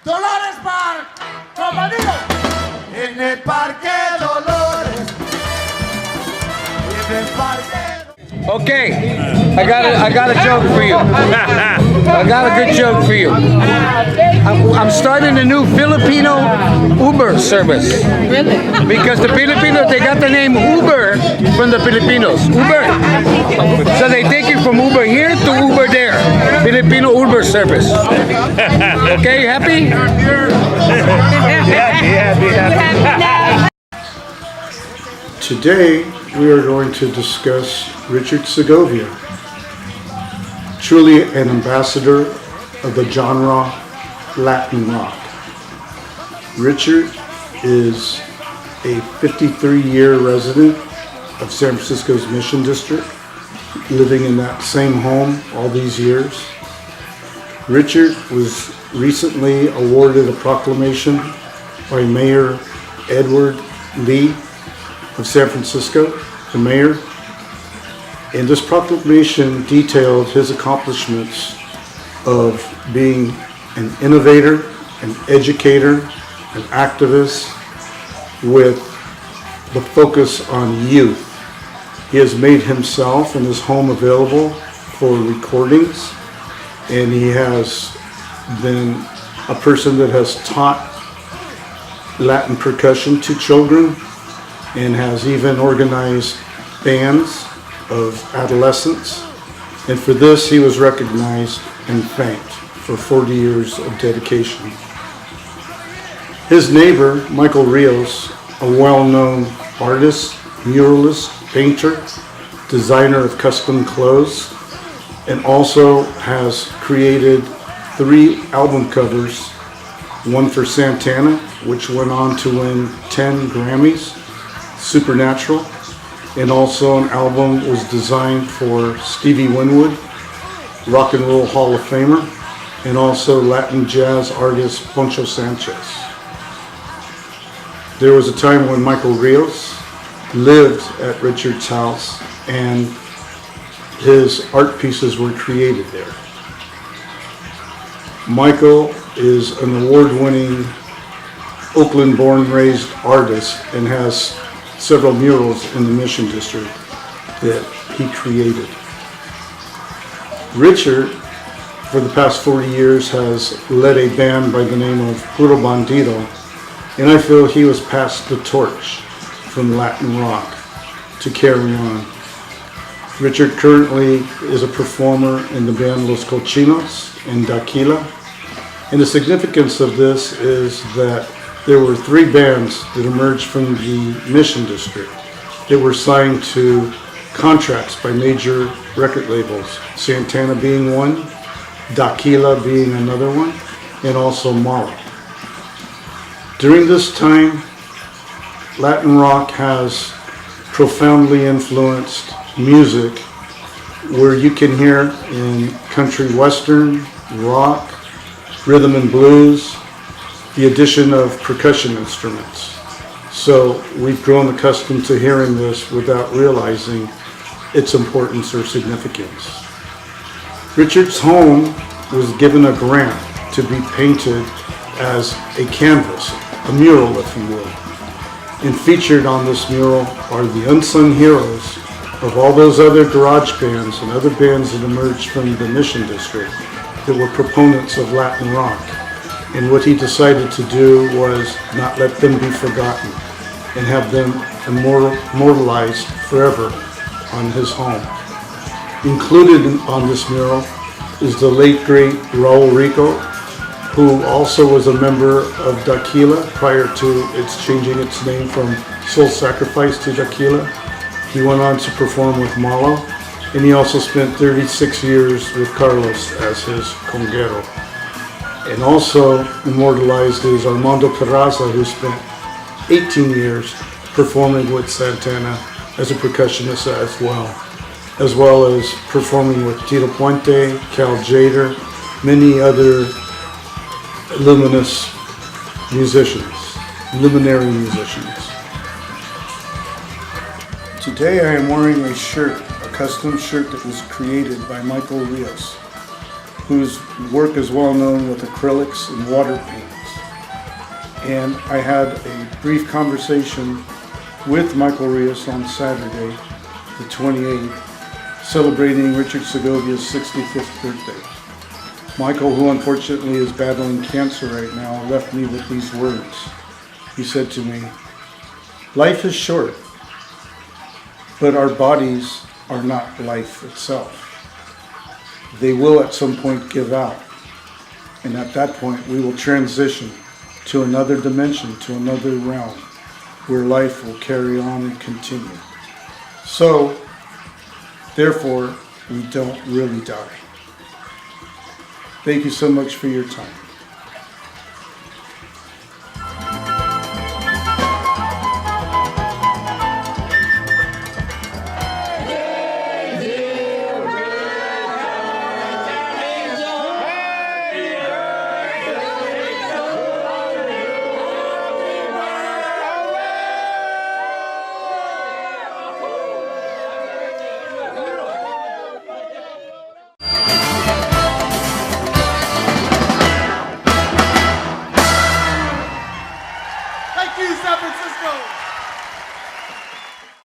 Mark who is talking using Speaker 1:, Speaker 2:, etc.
Speaker 1: Dolores Park, compañero. En el Parque Dolores. En el Parque.
Speaker 2: Okay, I got a joke for you. I got a good joke for you. I'm starting a new Filipino Uber service.
Speaker 3: Really?
Speaker 2: Because the Filipinos, they got the name Uber from the Filipinos. Uber. So they take it from Uber here to Uber there. Filipino Uber service. Okay, happy?
Speaker 3: Happy.
Speaker 4: Today, we are going to discuss Richard Segovia, truly an ambassador of the genre Latin rock. Richard is a 53-year resident of San Francisco's Mission District, living in that same home all these years. Richard was recently awarded a proclamation by Mayor Edward Lee of San Francisco, the mayor, and this proclamation detailed his accomplishments of being an innovator, an educator, an activist with the focus on youth. He has made himself and his home available for recordings, and he has been a person that has taught Latin percussion to children and has even organized bands of adolescents. And for this, he was recognized and thanked for 40 years of dedication. His neighbor, Michael Rios, a well-known artist, muralist, painter, designer of custom clothes, and also has created 3 album covers, one for Santana, which went on to win 10 Grammys, Supernatural, and also an album was designed for Stevie Winwood, Rock and Roll Hall of Famer, and also Latin jazz artist Poncho Sanchez. There was a time when Michael Rios lived at Richard's house and his art pieces were created there. Michael is an award-winning Oakland-born raised artist and has several murals in the Mission District that he created. Richard, for the past 40 years, has led a band by the name of Puro Bandido, and I feel he was passed the torch from Latin rock to carry on. Richard currently is a performer in the band Los Cochinos in Daquila, and the significance of this is that there were 3 bands that emerged from the Mission District that were signed to contracts by major record labels, Santana being one, Daquila being another one, and also Mala. During this time, Latin rock has profoundly influenced music where you can hear in country western, rock, rhythm and blues, the addition of percussion instruments. So we've grown accustomed to hearing this without realizing its importance or significance. Richard's home was given a grant to be painted as a canvas, a mural if you will. And featured on this mural are the unsung heroes of all those other garage bands and other bands that emerged from the Mission District that were proponents of Latin rock. And what he decided to do was not let them be forgotten and have them immortalized forever on his home. Included on this mural is the late great Raul Rico, who also was a member of Daquila prior to its changing its name from Soul Sacrifice to Daquila. He went on to perform with Malo, and he also spent 36 years with Carlos as his conguero. And also immortalized is Armando Peraza, who spent 18 years performing with Santana as a percussionist as well as performing with Tito Puente, Cal Jader, many other luminous musicians, luminary musicians. Today I am wearing a shirt, a custom shirt that was created by Michael Rios, whose work is well known with acrylics and water paint. And I had a brief conversation with Michael Rios on Saturday, the 28th, celebrating Richard Segovia's 65th birthday. Michael, who unfortunately is battling cancer right now, left me with these words. He said to me, "Life is short, but our bodies are not life itself. They will at some point give out, and at that point we will transition to another dimension, to another realm, where life will carry on and continue. So, therefore, we don't really die." Thank you so much for your time.
Speaker 1: Thank you, San Francisco.